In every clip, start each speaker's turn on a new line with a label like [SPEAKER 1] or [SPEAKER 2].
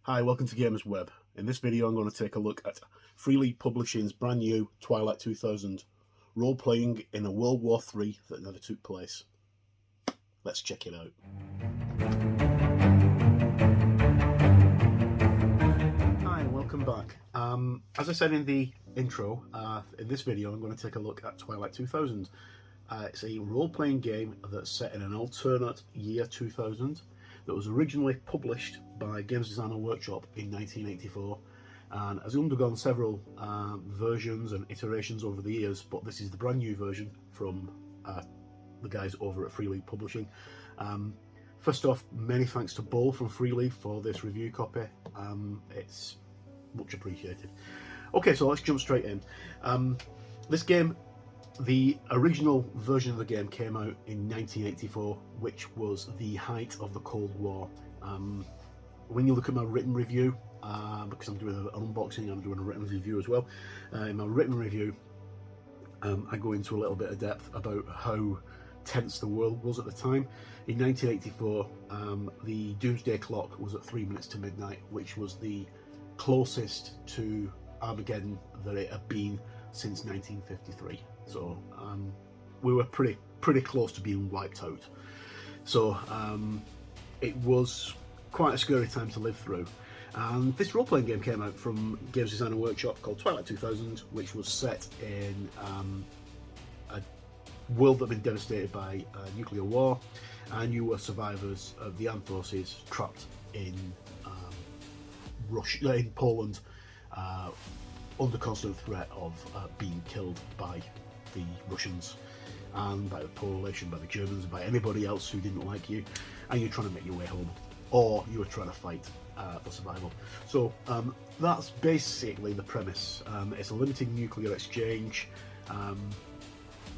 [SPEAKER 1] Hi, welcome to Gamers Web. In this video I'm going to take a look at Freely Publishing's brand new Twilight 2000, role-playing in a World War III that never took place. Let's check it out. Hi, welcome back. As I said in the intro, in this video I'm going to take a look at Twilight 2000. It's a role-playing game that's set in an alternate year 2000 that was originally published by Games Designer Workshop in 1984 and has undergone several versions and iterations over the years, but this is the brand new version from the guys over at Freely Publishing. First off, many thanks to Bull from Freely for this review copy. It's much appreciated. Okay, so let's jump straight in. This game, the original version of the game came out in 1984, which was the height of the Cold War. When you look at my written review, because I'm doing an unboxing and I'm doing a written review as well, in my written review I go into a little bit of depth about how tense the world was at the time. In 1984, the Doomsday Clock was at 3 minutes to midnight, which was the closest to Armageddon that it had been since 1953. So we were pretty close to being wiped out. So it was quite a scary time to live through. And this role-playing game came out from Games Designer Workshop called Twilight 2000, which was set in a world that had been devastated by nuclear war, and you were survivors of the armed forces trapped in Russia, in Poland, under constant threat of being killed by the Russians and by the Polish and by the Germans and by anybody else who didn't like you, and you're trying to make your way home, or you were trying to fight for survival. So that's basically the premise. It's a limited nuclear exchange.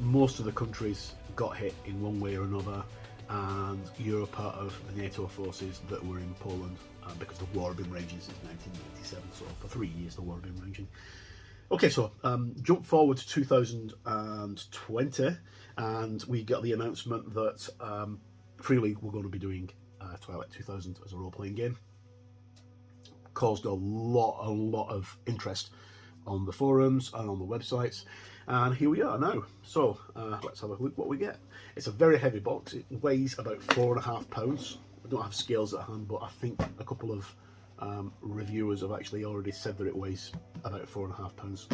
[SPEAKER 1] Most of the countries got hit in one way or another, and you're a part of the NATO forces that were in Poland because the war had been raging since 1997, so for 3 years the war had been raging. Okay, so jump forward to 2020 and we got the announcement that Freely were going to be doing Twilight 2000 as a role-playing game. Caused a lot of interest on the forums and on the websites, and here we are now. So let's have a look what we get. It's a very heavy box. It weighs about 4.5 pounds. I don't have scales at hand, but I think a couple of reviewers have actually already said that it weighs about 4.5 pounds,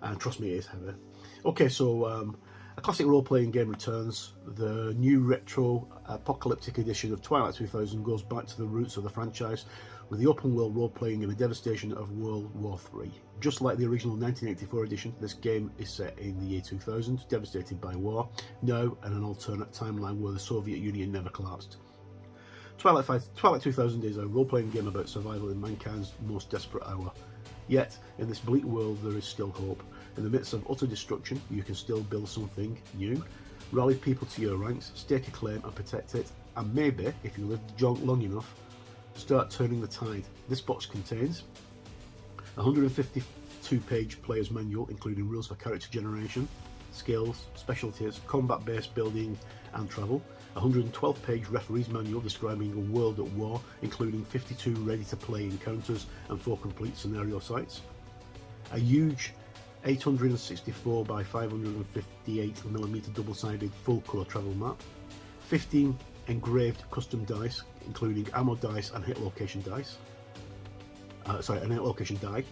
[SPEAKER 1] and trust me, it is heavy. Okay, so a classic role-playing game returns. The new retro apocalyptic edition of Twilight 2000 goes back to the roots of the franchise with the open world role-playing and the devastation of World War III. Just like the original 1984 edition, this game is set in the year 2000, devastated by war, now in an alternate timeline where the Soviet Union never collapsed. Twilight 2000 is a role-playing game about survival in mankind's most desperate hour. Yet, in this bleak world, there is still hope. In the midst of utter destruction, you can still build something new, rally people to your ranks, stake a claim and protect it, and maybe, if you live long enough, start turning the tide. This box contains a 152-page player's manual, including rules for character generation, skills, specialties, combat-based building and travel, a 112-page referee's manual describing a world at war, including 52 ready-to-play encounters and 4 complete scenario sites, a huge 864 by 558mm double-sided full-colour travel map, 15 engraved custom dice, including ammo dice and hit location dice, an hit location die,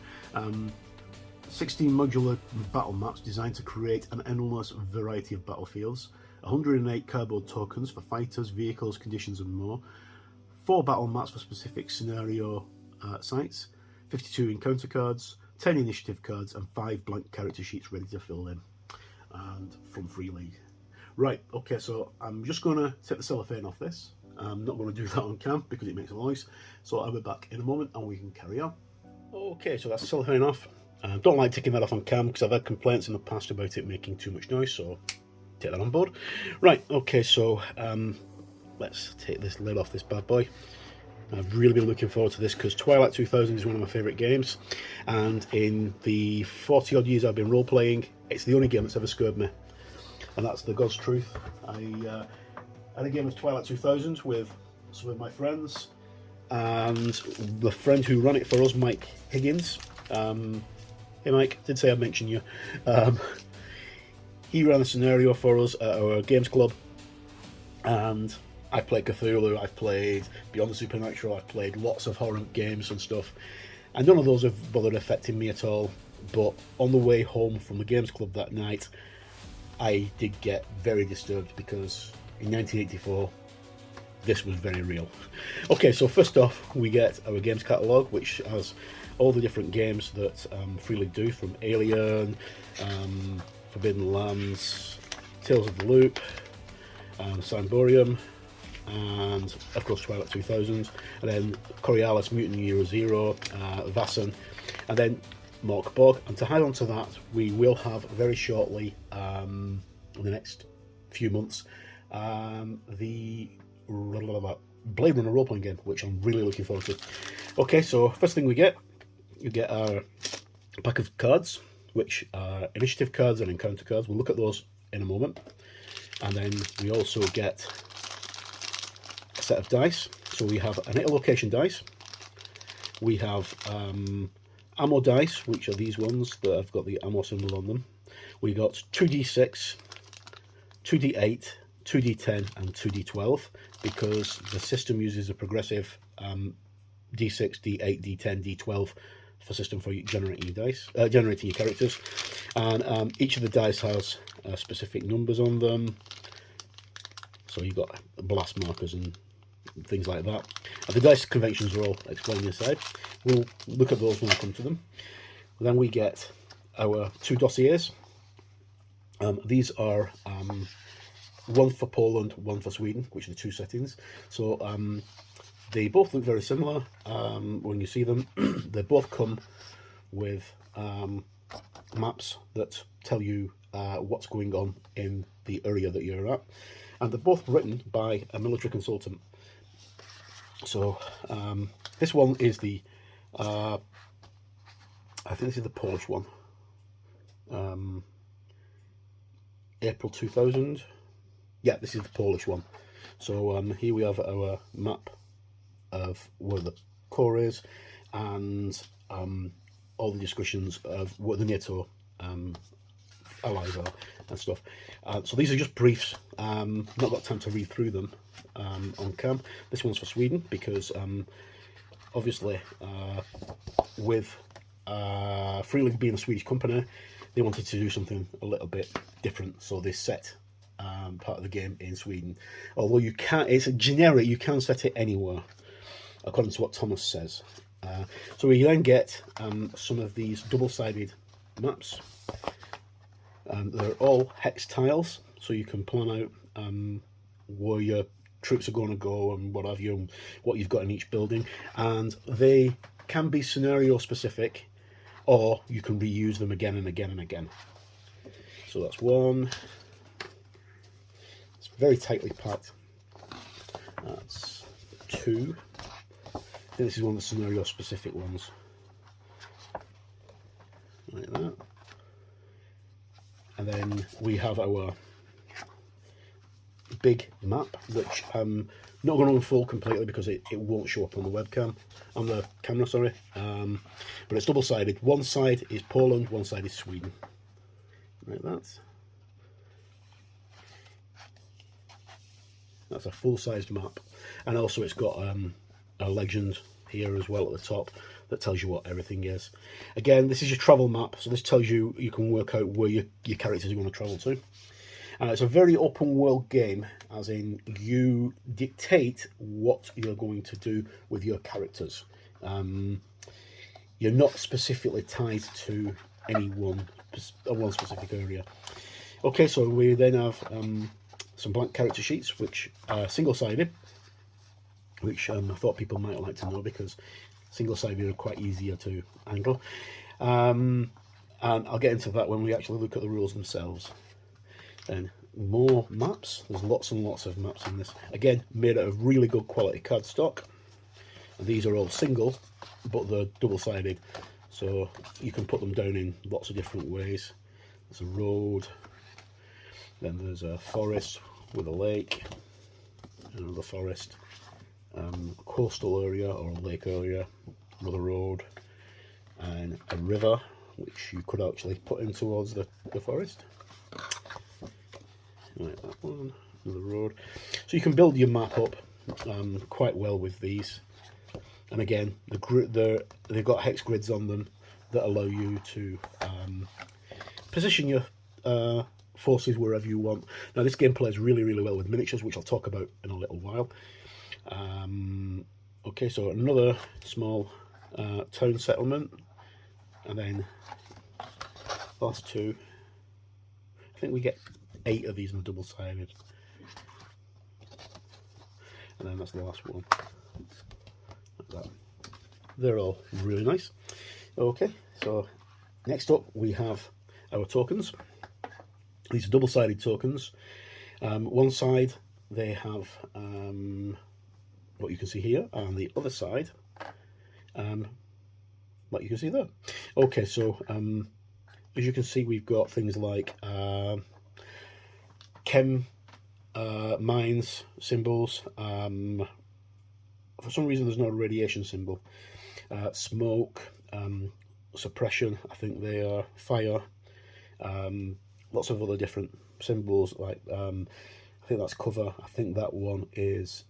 [SPEAKER 1] 16 modular battle maps designed to create an endless variety of battlefields, 108 cardboard tokens for fighters, vehicles, conditions and more, 4 battle maps for specific scenario sites, 52 encounter cards, 10 initiative cards and 5 blank character sheets ready to fill in, and from Freely. Right, okay, so I'm just going to take the cellophane off this. I'm not going to do that on cam because it makes a noise, so I'll be back in a moment and we can carry on. Okay, so that's the cellophane off. I don't like taking that off on cam because I've had complaints in the past about it making too much noise, so take that on board. Right, okay, so let's take this lid off this bad boy. I've really been looking forward to this because Twilight 2000 is one of my favourite games, and in the 40 odd years I've been role-playing, it's the only game that's ever scared me, and that's the God's truth. I had a game of Twilight 2000 with some of my friends, and the friend who ran it for us, Mike Higgins. Hey Mike, did say I'd mention you. He ran a scenario for us at our games club, and I've played Cthulhu, I've played Beyond the Supernatural, I've played lots of horror games and stuff, and none of those have bothered affecting me at all. But on the way home from the games club that night, I did get very disturbed, because in 1984 this was very real. Okay, so first off we get our games catalogue, which has all the different games that Free League do, from Alien, Forbidden Lands, Tales of the Loop, Cymbrium, and of course Twilight 2000, and then Coriolis, Mutant Year Zero, Vassan, and then Mork Borg. And to add on to that, we will have very shortly, in the next few months, the Blade Runner role-playing game, which I'm really looking forward to. Okay, so first thing we get our pack of cards, which are initiative cards and encounter cards. We'll look at those in a moment. And then we also get a set of dice. So we have an echolocation dice. We have ammo dice, which are these ones that have got the ammo symbol on them. We got 2d6, 2d8, 2d10 and 2d12, because the system uses a progressive d6, d8, d10, d12 for system for generating your dice, generating your characters, and each of the dice has specific numbers on them. So you've got blast markers and things like that. And the dice conventions are all explained inside. We'll look at those when we come to them. Then we get our two dossiers. These are one for Poland, one for Sweden, which are the two settings. So they both look very similar when you see them. They both come with maps that tell you what's going on in the area that you're at, and they're both written by a military consultant. So this one is the I think this is the Polish one, April 2000. Yeah, this is the Polish one. So here we have our map of where the core is, and all the discussions of what the NATO allies are and stuff. So these are just briefs. Not got time to read through them on cam. This one's for Sweden, because obviously with Free League being a Swedish company, they wanted to do something a little bit different, so they set part of the game in Sweden. Although you can't, it's a generic, you can set it anywhere, according to what Thomas says. So we then get some of these double-sided maps. They're all hex tiles, so you can plan out where your troops are going to go and what have you, and what you've got in each building. And they can be scenario specific, or you can reuse them again and again and again. So that's one. It's very tightly packed. That's two. I think this is one of the scenario specific ones, like that. And then we have our big map, which I'm not going to unfold completely because it won't show up on the webcam, on the camera, sorry. But it's double-sided. One side is Poland, one side is Sweden, like that. That's a full-sized map, and also it's got a legend here as well at the top that tells you what everything is. Again, this is your travel map, so this tells you, you can work out where your characters are going to travel to. It's a very open world game, as in you dictate what you're going to do with your characters. You're not specifically tied to any one specific area. Okay, so we then have some blank character sheets, which are single-sided, which I thought people might like to know, because single-sided are quite easier to handle. And I'll get into that when we actually look at the rules themselves. Then more maps. There's lots and lots of maps in this. Again, made out of really good quality cardstock. And these are all single, but they're double-sided, so you can put them down in lots of different ways. There's a road, then there's a forest with a lake, another forest, a coastal area or a lake area, another road, and a river, which you could actually put in towards the forest. Like that one, another road. So you can build your map up quite well with these. And again, they've got hex grids on them that allow you to position your forces wherever you want. Now this game plays really, really well with miniatures, which I'll talk about in a little while. Okay, so another small town settlement, and then last two. I think we get 8 of these in a double-sided, and then that's the last one. Like that. They're all really nice. Okay, so next up we have our tokens. These are double-sided tokens. One side they have what you can see here, and the other side what you can see there. Okay, so as you can see, we've got things like chem mines symbols. For some reason there's no radiation symbol. Smoke, suppression, I think they are fire. Lots of other different symbols, like I think that's cover. I think that one is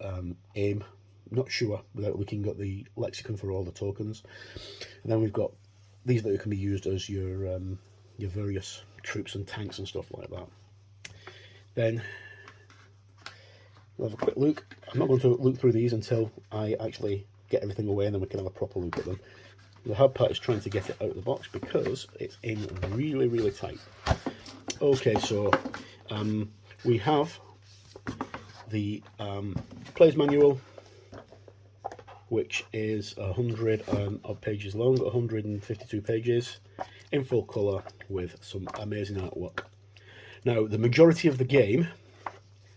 [SPEAKER 1] aim. Not sure without looking at the lexicon for all the tokens. And then we've got these that can be used as your various troops and tanks and stuff like that. Then we'll have a quick look. I'm not going to look through these until I actually get everything away, and then we can have a proper look at them. The hard part is trying to get it out of the box because it's in really, really tight. Okay, so we have the player's manual, which is 100 odd pages long, 152 pages, in full colour with some amazing artwork. Now, the majority of the game,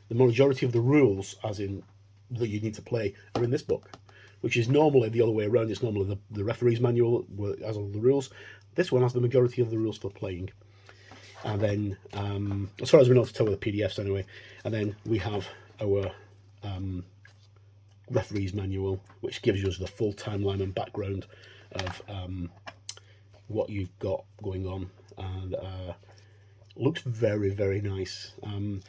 [SPEAKER 1] the majority of the rules, as in that you need to play, are in this book, which is normally the other way around. It's normally the referee's manual has all the rules. This one has the majority of the rules for playing. And then, as far as we know, to tell with the PDFs anyway. And then we have our referee's manual, which gives us the full timeline and background of what you've got going on, and looks very, very nice. I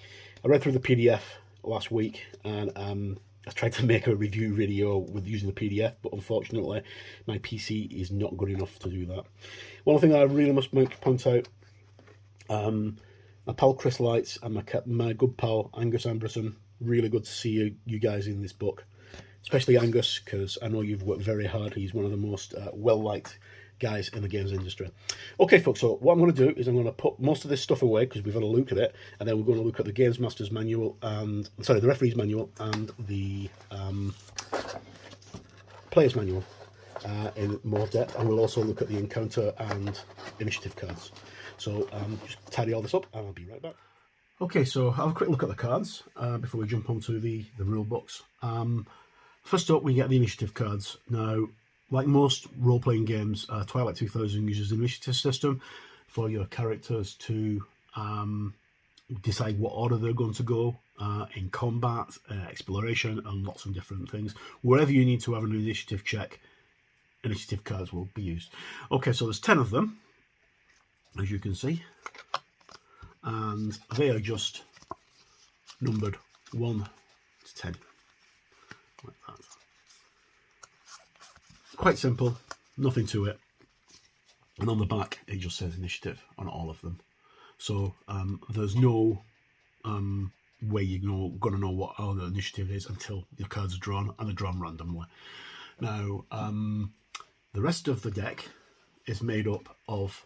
[SPEAKER 1] read through the PDF last week, and I tried to make a review video with using the PDF, but unfortunately my PC is not good enough to do that. One thing I really must point out, my pal Chris Lights and my good pal Angus Amberson, really good to see you guys in this book, especially Angus, because I know you've worked very hard. He's one of the most well-liked guys in the games industry. Okay, folks, so what I'm going to do is I'm going to put most of this stuff away because we've had a look at it, and then we're going to look at the Games Master's manual, and sorry, the referee's manual and the player's manual in more depth, and we'll also look at the encounter and initiative cards. So just tidy all this up and I'll be right back. Okay, so have a quick look at the cards before we jump onto the rule books. First up, we get the initiative cards. Now, like most role-playing games, Twilight 2000 uses an initiative system for your characters to decide what order they're going to go in combat, exploration, and lots of different things. Wherever you need to have an initiative check, initiative cards will be used. Okay, so there's 10 of them, as you can see, and they are just numbered 1 to 10, like that. Quite simple, nothing to it, and on the back it just says initiative on all of them. So there's no way you're going to know what the initiative is until your cards are drawn, and they're drawn randomly. Now, the rest of the deck is made up of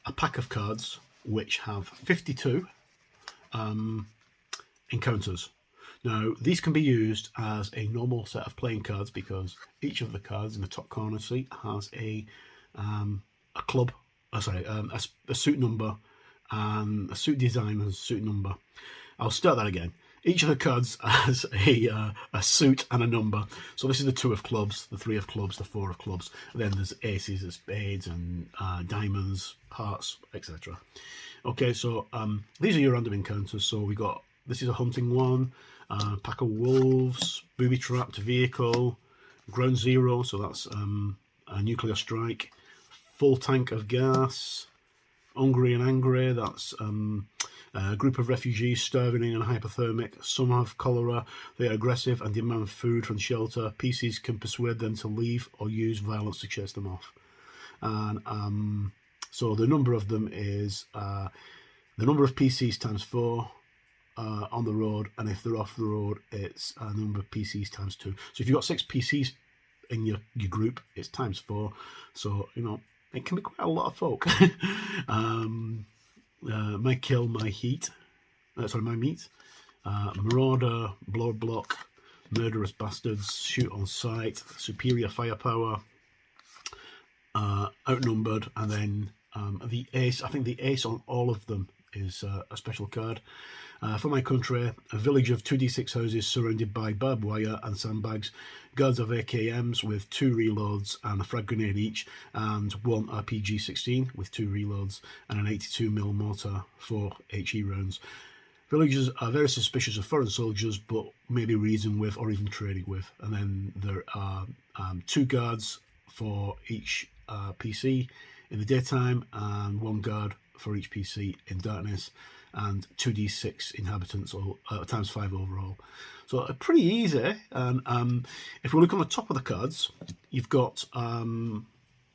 [SPEAKER 1] a pack of cards which have 52 encounters. Now, these can be used as a normal set of playing cards because each of the cards in the top corner seat has a club, a suit number, and a suit design and a suit number. I'll start that again. Each of the cards has a suit and a number. So this is the 2 of clubs, the 3 of clubs, the 4 of clubs. And then there's aces, there's spades, and diamonds, hearts, etc. Okay, so these are your random encounters. So we got, this is a hunting one, Pack of wolves, booby-trapped vehicle, ground zero, so that's a nuclear strike, full tank of gas, hungry and angry, that's a group of refugees starving and hypothermic. Some have cholera, they are aggressive and demand food from shelter. PCs can persuade them to leave or use violence to chase them off. And so the number of them is the number of PCs times 4 on the road, and if they're off the road, it's a number of PCs times 2. So if you've got 6 PCs in your group, it's times 4. So, you know, it can be quite a lot of folk. My kill, my heat. My meat. Marauder, blow block, murderous bastards, shoot on sight, superior firepower, outnumbered, and then the ace. I think the ace on all of them is a special card. For my country, a village of 2d6 houses surrounded by barbed wire and sandbags, guards of AKMs with 2 reloads and a frag grenade each, and 1 RPG-16 with 2 reloads and an 82mm mortar for HE rounds. Villagers are very suspicious of foreign soldiers, but maybe reason with or even trading with. And then there are 2 guards for each PC in the daytime, and 1 guard for each PC in darkness, and 2d6 inhabitants, or times 5 overall. So pretty easy. And if we look on the top of the cards, you've got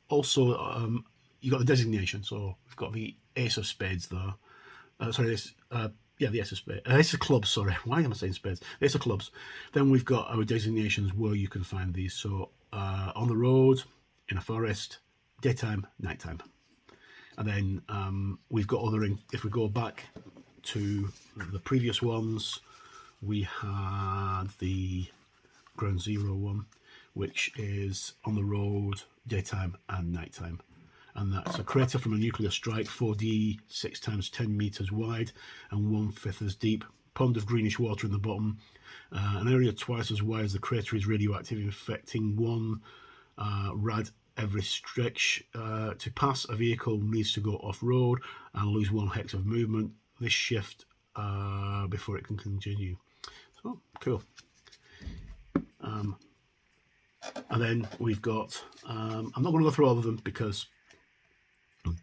[SPEAKER 1] also you've got the designation. So we've got the Ace of Spades there. The Ace of Spades. Ace of Clubs, sorry. Why am I saying Spades? Ace of Clubs. Then we've got our designations where you can find these. So on the road, in a forest, daytime, nighttime. And then we've got other, if we go back to the previous ones, we had the Ground Zero one, which is on the road, daytime and nighttime. And that's a crater from a nuclear strike, 4d6 times 10 meters wide and 1/5 as deep. Pond of greenish water in the bottom. An area twice as wide as the crater is radioactive, infecting 1 rad every stretch. To pass, a vehicle needs to go off-road and lose 1 hex of movement. This shift before it can continue. So, cool. And then we've got, I'm not going to go through all of them because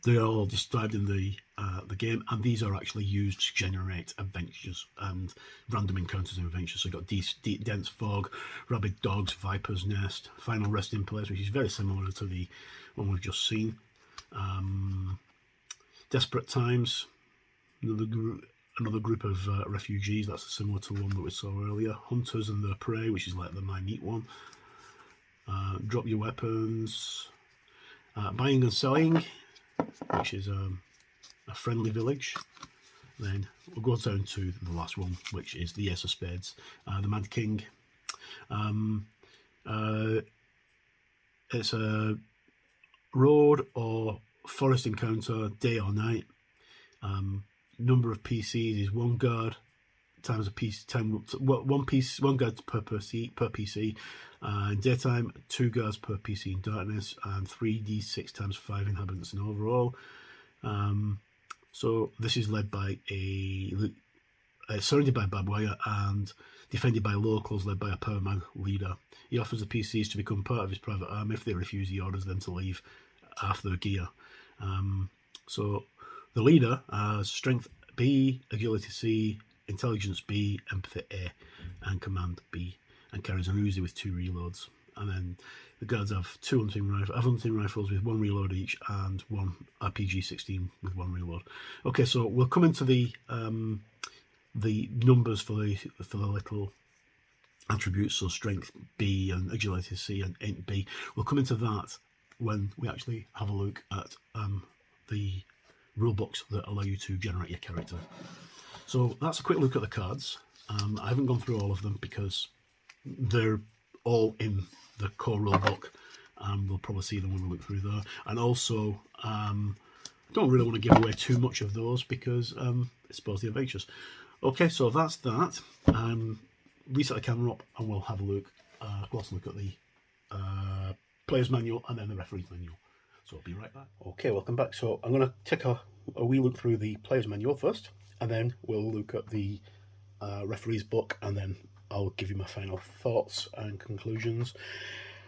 [SPEAKER 1] they're all described in the game, and these are actually used to generate adventures and random encounters and adventures. So you've got dense fog, rabid dogs, viper's nest, final resting place, which is very similar to the one we've just seen. Desperate times, another group of refugees. That's similar to the one that we saw earlier. Hunters and their prey, which is like the My Meat one. Drop your weapons. Buying and selling, which is a friendly village. Then we'll go down to the last one, which is the Ace of Spades, the Mad King. It's a road or forest encounter, day or night. Number of PCs is 1 guard times a piece, 1 guard per PC. In daytime, 2 guards per PC in darkness, and 3d6 times 5 inhabitants in overall. So this is led by surrounded by barbed wire and defended by locals, led by a powerman leader. He offers the PCs to become part of his private army. If they refuse, he orders them to leave half their gear. So the leader has strength B, agility C, intelligence B, empathy A, and command B, and carries an Uzi with 2 reloads. And then the guards have 2 hunting rifles with 1 reload each, and 1 RPG-16 with 1 reload. Okay, so we'll come into the numbers for the little attributes. So strength B and agility C and int B. We'll come into that when we actually have a look at the rulebooks that allow you to generate your character. So that's a quick look at the cards. I haven't gone through all of them because they're all in the core rulebook, and we'll probably see them when we look through there. And also, I don't really want to give away too much of those because it spoils the adventures. Okay, so that's that. Reset the camera up and we'll have a look, close look at the player's manual and then the referee's manual. So I'll be right back. Okay, welcome back. So I'm going to take a wee look through the player's manual first, and then we'll look at the referee's book, and then I'll give you my final thoughts and conclusions.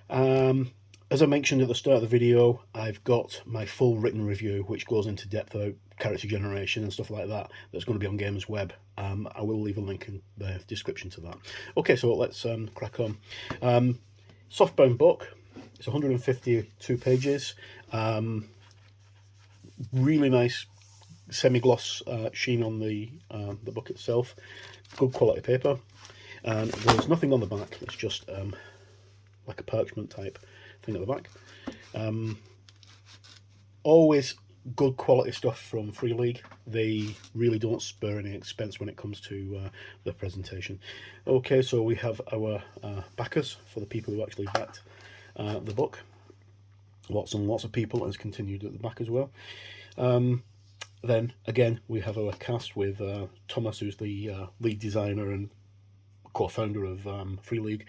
[SPEAKER 1] As I mentioned at the start of the video, I've got my full written review, which goes into depth about character generation and stuff like that. That's going to be on Games Web. I will leave a link in the description to that. Okay, so let's crack on. Softbound book. It's 152 pages. Really nice semi-gloss sheen on the book itself. Good quality paper. And there's nothing on the back. It's just like a parchment type thing at the back. Always good quality stuff from Free League. They really don't spare any expense when it comes to the presentation. Okay, so we have our backers for the people who actually backed the book. Lots and lots of people, has continued at the back as well. Then again, we have our cast with Thomas, who's the lead designer and co-founder of Free League,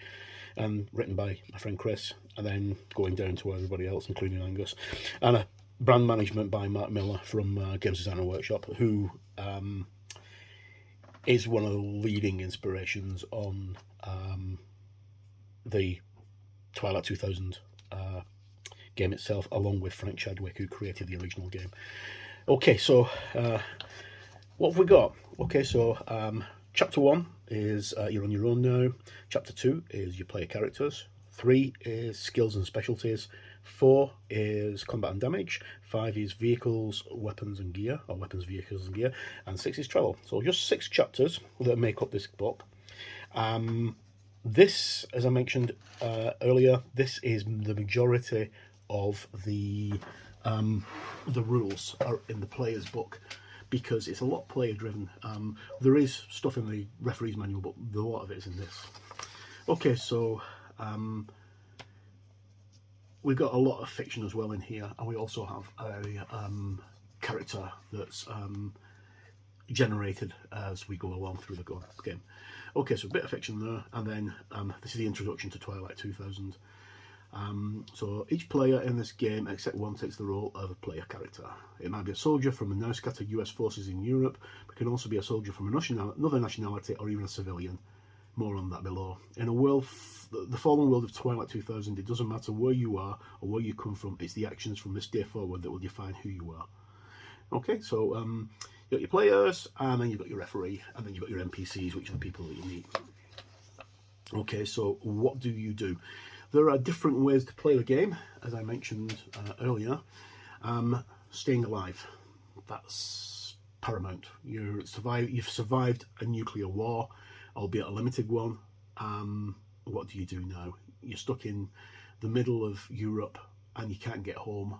[SPEAKER 1] and written by my friend Chris, and then going down to everybody else, including Angus, and a brand management by Mark Miller from Games Designer Workshop, who is one of the leading inspirations on the Twilight 2000 game itself, along with Frank Chadwick, who created the original game. Okay, so what have we got? Okay, so Chapter 1 is you're on your own now. Chapter 2 is your player characters. 3 is skills and specialties. 4 is combat and damage. 5 is vehicles, weapons and gear, or weapons, vehicles and gear. And 6 is travel. So just 6 chapters that make up this book. This, as I mentioned earlier, this is the majority of the rules are in the player's book, because it's a lot player driven. There is stuff in the referee's manual, but a lot of it is in this. Okay, so we've got a lot of fiction as well in here, and we also have a character that's generated as we go along through the game. Okay, so a bit of fiction there, and then this is the introduction to Twilight 2000. So each player in this game, except one, takes the role of a player character. It might be a soldier from the now scattered US forces in Europe, but can also be a soldier from another nationality, or even a civilian. More on that below. In a world, the fallen world of Twilight 2000, it doesn't matter where you are or where you come from, it's the actions from this day forward that will define who you are. Okay, so you've got your players, and then you've got your referee, and then you've got your NPCs, which are the people that you meet. Okay, so what do you do? There are different ways to play the game, as I mentioned earlier. Staying alive, that's paramount. You've survived a nuclear war, albeit a limited one. What do you do now? You're stuck in the middle of Europe and you can't get home.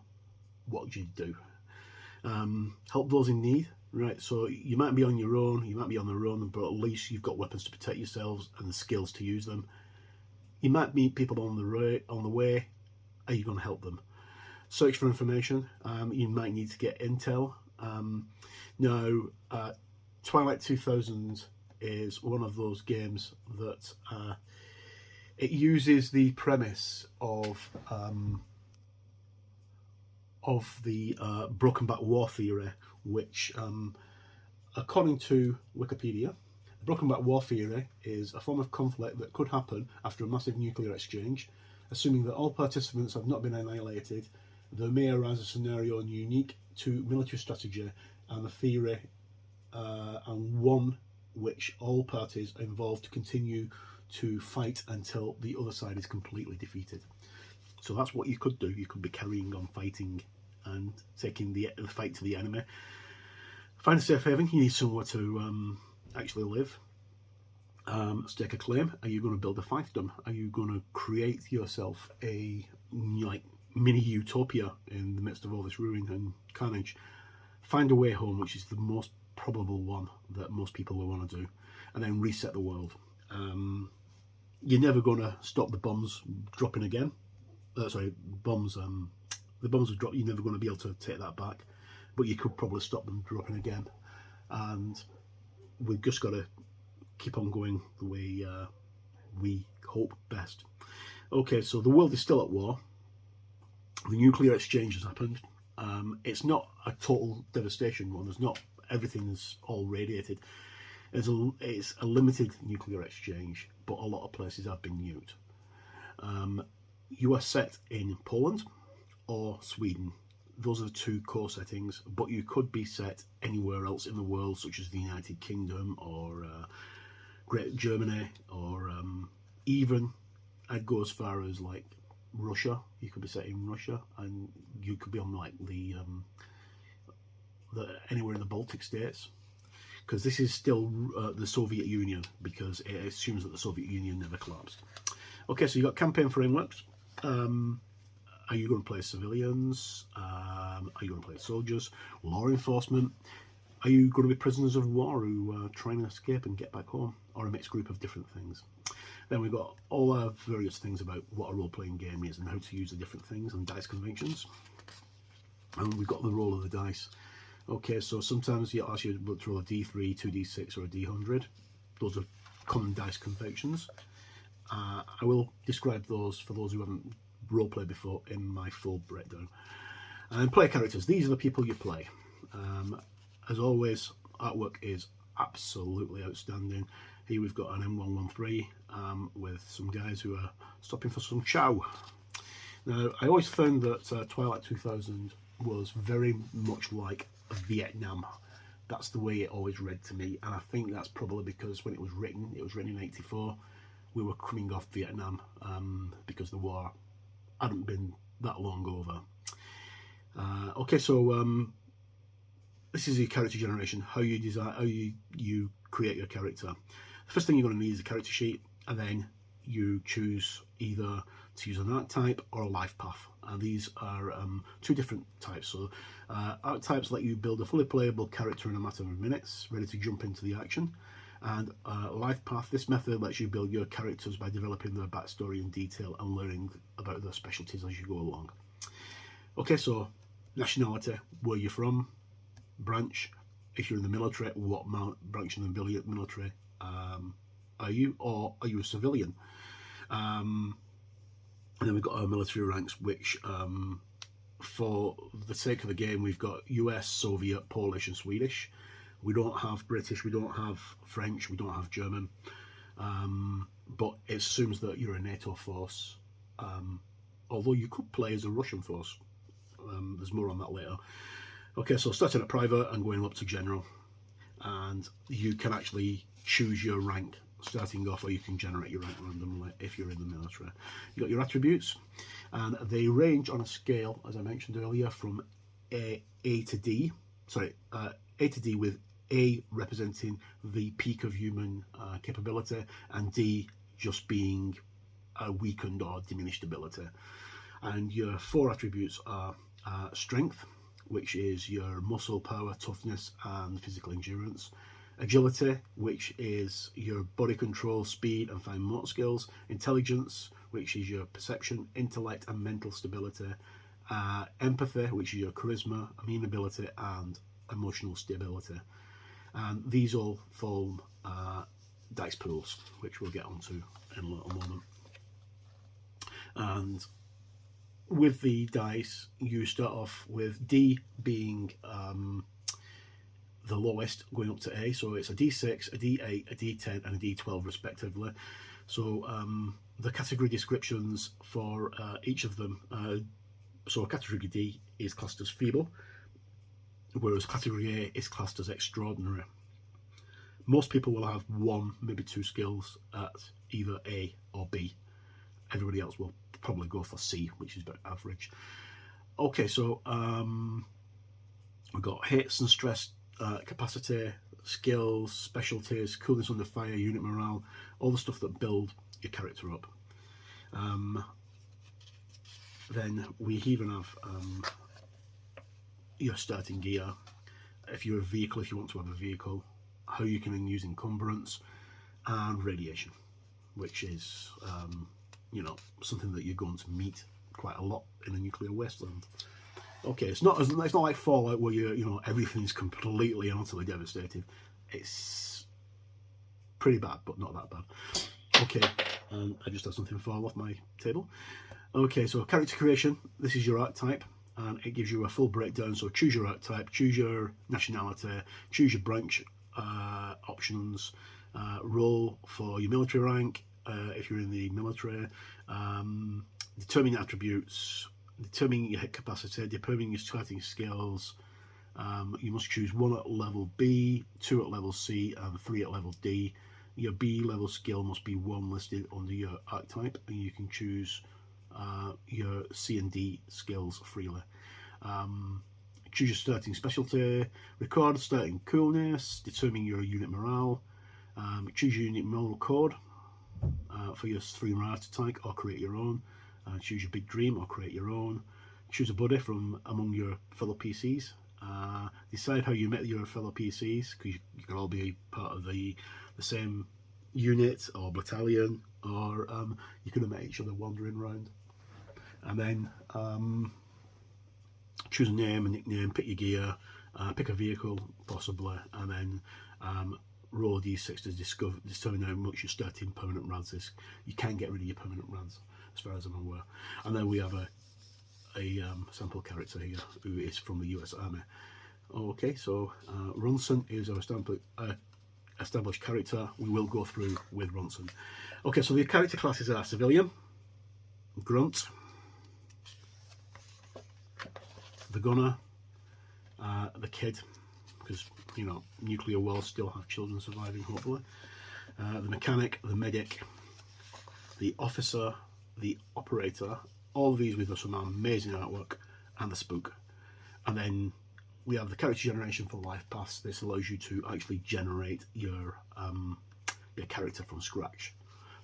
[SPEAKER 1] What do you do? Help those in need. Right, so you might be on your own, you might be on the run, but at least you've got weapons to protect yourselves and the skills to use them. You might meet people on the way. Are you going to help them? Search for information. You might need to get intel. Now, Twilight 2000 is one of those games that it uses the premise of the broken back war theory, which, according to Wikipedia, broken back war theory is a form of conflict that could happen after a massive nuclear exchange. Assuming that all participants have not been annihilated, there may arise a scenario unique to military strategy and the theory, and one which all parties involved continue to fight until the other side is completely defeated. So that's what you could do. You could be carrying on fighting and taking the fight to the enemy. Find a safe haven. You need somewhere to actually live. Stake a claim. Are you going to build a fiefdom? Are you going to create yourself a mini utopia in the midst of all this ruin and carnage? Find a way home, which is the most probable one that most people will want to do, and then reset the world. You're never going to stop the bombs dropping again. Bombs. The bombs will drop. You're never going to be able to take that back, but you could probably stop them dropping again. And we've just got to keep on going the way we hope best. Okay, so the world is still at war. The nuclear exchange has happened. It's not a total devastation one. There's not, everything's all radiated. It's a limited nuclear exchange, but a lot of places have been nuked. You are set in Poland or Sweden. Those are the two core settings, but you could be set anywhere else in the world, such as the United Kingdom or Great Germany, or even I'd go as far as like Russia. You could be set in Russia, and you could be on like the anywhere in the Baltic states, because this is still the Soviet Union, because it assumes that the Soviet Union never collapsed. Okay, so you got campaign frameworks. Are you going to play civilians? Are you going to play soldiers? Law enforcement? Are you going to be prisoners of war who try and escape and get back home? Or a mixed group of different things? Then we've got all our various things about what a role-playing game is and how to use the different things and dice conventions. And we've got the roll of the dice. Okay, so sometimes you'll ask you to roll a D3, 2D6 or a D100. Those are common dice conventions. I will describe those for those who haven't roleplayed before in my full breakdown. And player characters, these are the people you play. As always, artwork is absolutely outstanding. Here we've got an M113 with some guys who are stopping for some chow. Now, I always found that Twilight 2000 was very much like Vietnam. That's the way it always read to me, and I think that's probably because when it was written in '84. We were coming off Vietnam because the war hadn't been that long over. Okay, so this is your character generation, how you design, how you create your character. The first thing you're going to need is a character sheet, and then you choose either to use an archetype or a life path. And these are two different types. So archetypes let you build a fully playable character in a matter of minutes, ready to jump into the action. And life path, this method lets you build your characters by developing their backstory in detail and learning about their specialties as you go along. Okay, so nationality, where you're from, branch, if you're in the military, what branch in the military are you, or are you a civilian? And then we've got our military ranks, which for the sake of the game, we've got US, Soviet, Polish and Swedish. We don't have British, we don't have French, we don't have German, but it assumes that you're a NATO force, although you could play as a Russian force. There's more on that later. Okay, so starting at private and going up to general, and you can actually choose your rank starting off, or you can generate your rank randomly if you're in the military. You got your attributes, and they range on a scale, as I mentioned earlier, from A to D. Sorry, A to D, with A representing the peak of human capability, and D just being a weakened or diminished ability. And your four attributes are strength, which is your muscle power, toughness and physical endurance. Agility, which is your body control, speed and fine motor skills. Intelligence, which is your perception, intellect and mental stability. Empathy, which is your charisma, amenability and emotional stability. And these all form dice pools, which we'll get onto in a little moment. And with the dice, you start off with D being the lowest, going up to A. So it's a D6, a D8, a D10 and a D12 respectively. So the category descriptions for each of them, so category D is classed as feeble, whereas category A is classed as extraordinary. Most people will have one, maybe two skills at either A or B. Everybody else will probably go for C, which is about average. Okay, so we've got hits and stress, capacity, skills, specialties, coolness under fire, unit morale, all the stuff that build your character up. Then we even have your starting gear. If you're a vehicle, if you want to have a vehicle, how you can use encumbrance, and radiation, which is you know, something that you're going to meet quite a lot in a nuclear wasteland. Okay, it's not like Fallout where you know everything's completely and utterly devastated. It's pretty bad, but not that bad. Okay, and I just had something fall off my table. Okay, so character creation. This is your archetype, and it gives you a full breakdown. So choose your archetype, choose your nationality, choose your branch options. Roll for your military rank if you're in the military. Determine attributes, determining your hit capacity, determining your fighting skills. You must choose 1 at level B, 2 at level C, and 3 at level D. Your B level skill must be 1 listed under your archetype, and you can choose your C and D skills freely. Choose your starting specialty, record starting coolness, determine your unit morale, choose your unit moral code for your 3 morale tank or create your own, choose your big dream or create your own, choose a buddy from among your fellow PCs, decide how you met your fellow PCs, because you can all be part of the same unit or battalion, or you could have met each other wandering around. And then choose a name, a nickname, pick your gear, pick a vehicle possibly, and then roll a d6 to determine how much your starting permanent rads is. You can get rid of your permanent rads, as far as I'm aware. And then we have a sample character here who is from the US Army. Okay, so Ronson is our established character. We will go through with Ronson. Okay, so the character classes are Civilian, Grunt, the Gunner, the Kid, because, you know, nuclear wars still have children surviving, hopefully, the Mechanic, the Medic, the Officer, the Operator, all of these with some amazing artwork, and the Spook. And then we have the character generation for Life Pass. This allows you to actually generate your character from scratch.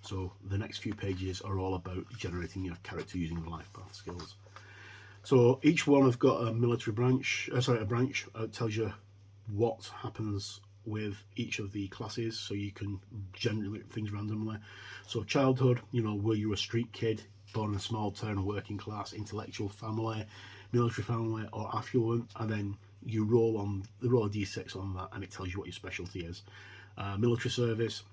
[SPEAKER 1] So the next few pages are all about generating your character using the Life Path skills. So each one have got a military branch, a branch tells you what happens with each of the classes, so you can generate things randomly. So childhood, you know, were you a street kid, born in a small town, working class, intellectual family, military family, or affluent, and then you roll a d6 on that, and it tells you what your specialty is. Military service,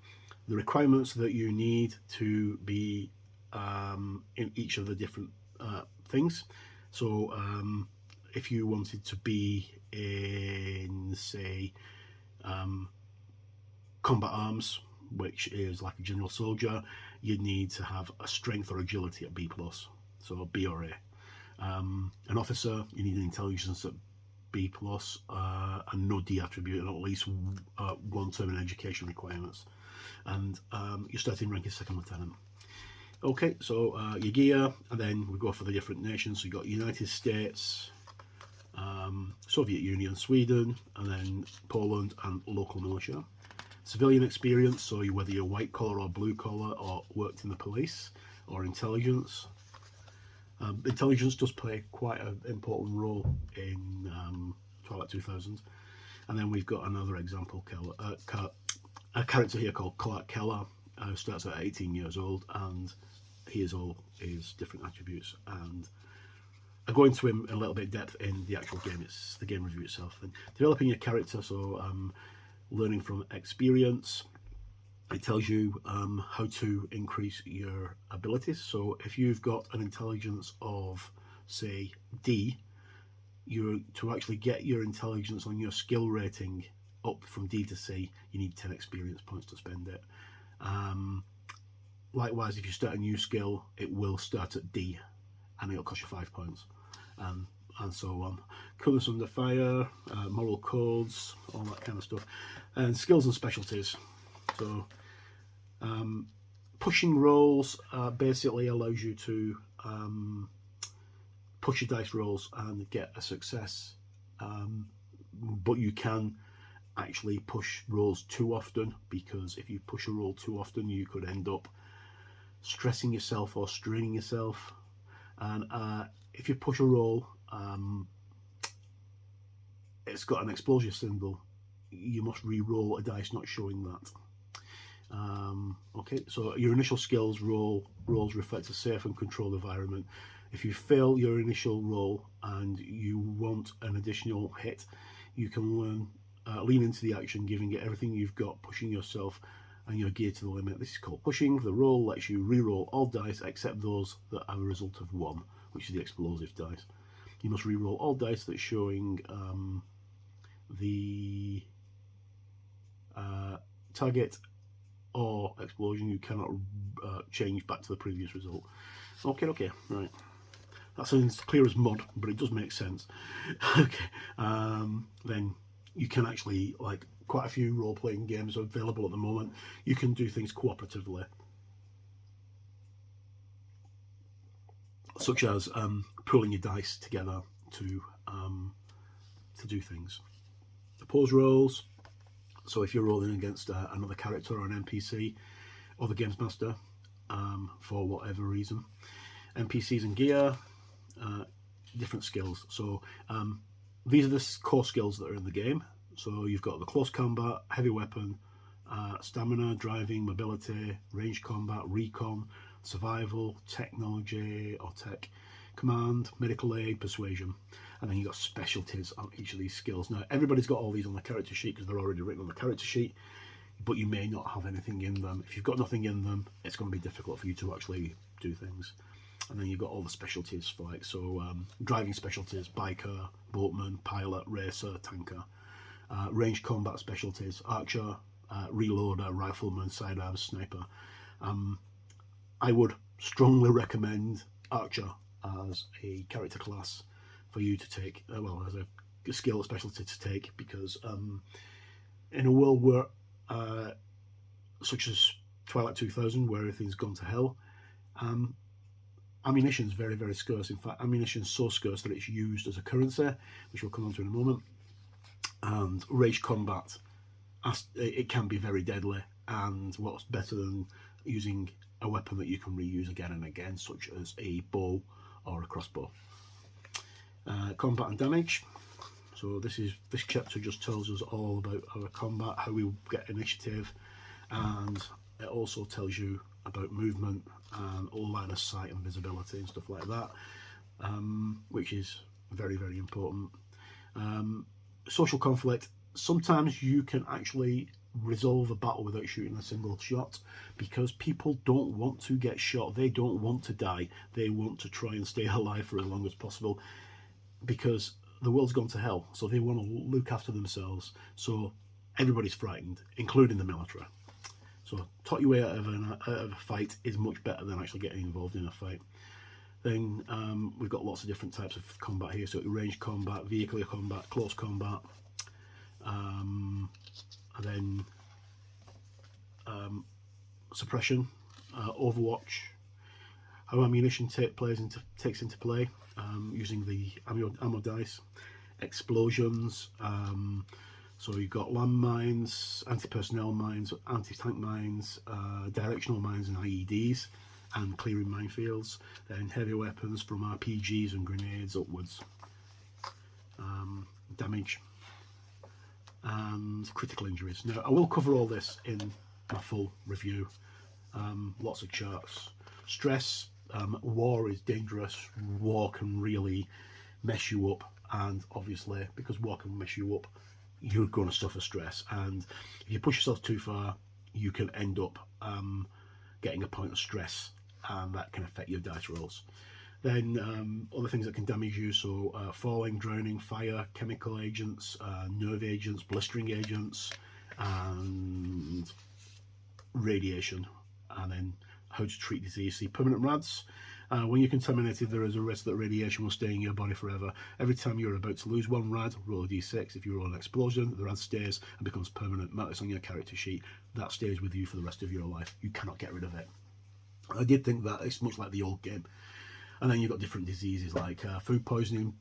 [SPEAKER 1] the requirements that you need to be in each of the different things. So if you wanted to be in, say, combat arms, which is like a general soldier, you'd need to have a strength or agility at B+, so B or A. An officer, you need an intelligence at B+, and no D attribute, and at least 1 term in education requirements. And your starting rank is 2nd lieutenant. Okay, so your gear, and then we go for the different nations. So you've got United States, Soviet Union, Sweden, and then Poland and local militia. Civilian experience, so whether you're white collar or blue collar, or worked in the police or intelligence. Intelligence does play quite an important role in Twilight 2000. And then we've got another example, a character here called Clark Keller, who starts at 18 years old, and he has all his different attributes. And I go into him in a little bit of depth in the actual game. It's the game review itself. And developing your character, so learning from experience. It tells you how to increase your abilities. So if you've got an intelligence of, say, D, to actually get your intelligence on your skill rating up from D to C, you need 10 experience points to spend it. Likewise, if you start a new skill, it will start at D, and it'll cost you 5 points, and so on. Coolness under fire, moral codes, all that kind of stuff, and skills and specialties. So pushing rolls basically allows you to push your dice rolls and get a success, but you can actually push rolls too often, because if you push a roll too often, you could end up stressing yourself or straining yourself. And if you push a roll, it's got an explosive symbol, you must re-roll a dice not showing that. Okay, so your initial skills rolls reflect a safe and controlled environment. If you fail your initial roll and you want an additional hit, you can lean into the action, giving it everything you've got, pushing yourself and your gear to the limit. This is called pushing. The roll lets you re-roll all dice except those that are a result of 1, which is the explosive dice. You must re-roll all dice that's showing the target or explosion, you cannot change back to the previous result. Okay, right. That sounds clear as mud, but it does make sense. Okay, then you can actually, like, quite a few role-playing games are available at the moment. You can do things cooperatively, such as pooling your dice together to do things. Pause rolls. So if you're rolling against another character or an NPC or the games master, for whatever reason, NPCs and gear, different skills. So these are the core skills that are in the game. So you've got the close combat, heavy weapon, stamina, driving, mobility, range combat, recon, survival, technology or tech, command, medical aid, persuasion. And then you've got specialties on each of these skills. Now, everybody's got all these on the character sheet because they're already written on the character sheet, but you may not have anything in them. If you've got nothing in them, it's going to be difficult for you to actually do things. And then you've got all the specialties for, like, so driving specialties, biker, boatman, pilot, racer, tanker. Range combat specialties, archer, reloader, rifleman, sidearm, sniper. I would strongly recommend archer as a character class for you to take, well, as a skill specialty to take, because in a world where, such as Twilight 2000, where everything's gone to hell, ammunition is very, very scarce. In fact, ammunition is so scarce that it's used as a currency, which we'll come on to in a moment. And range combat, it can be very deadly, and what's better than using a weapon that you can reuse again and again, such as a bow or a crossbow. Combat and damage. So this chapter just tells us all about our combat, how we get initiative, and it also tells you about movement and all line of sight and visibility and stuff like that, which is very, very important. Social conflict. Sometimes you can actually resolve a battle without shooting a single shot, because people don't want to get shot. They don't want to die. They want to try and stay alive for as long as possible, because the world's gone to hell, so they want to look after themselves. So everybody's frightened, including the military. So talk your way out of a fight is much better than actually getting involved in a fight. Then we've got lots of different types of combat here. So range combat, vehicular combat, close combat, and then suppression, Overwatch, how ammunition takes into play, using the ammo dice, explosions. So you've got landmines, anti-personnel mines, anti-tank mines, directional mines and IEDs, and clearing minefields. Then heavy weapons from RPGs and grenades upwards. Damage and critical injuries. Now, I will cover all this in my full review. Lots of charts. Stress. War is dangerous. War can really mess you up, and obviously because war can mess you up, you're going to suffer stress, and if you push yourself too far, you can end up getting a point of stress, and that can affect your dice rolls. Then other things that can damage you, so falling, drowning, fire, chemical agents, nerve agents, blistering agents, and radiation. And then how to treat disease. See, permanent rads. When you're contaminated, there is a risk that radiation will stay in your body forever. Every time you're about to lose one rad, roll a d6. If you roll an explosion, the rad stays and becomes permanent. Mark this on your character sheet. That stays with you for the rest of your life. You cannot get rid of it. I did think that it's much like the old game. And then you've got different diseases like food poisoning,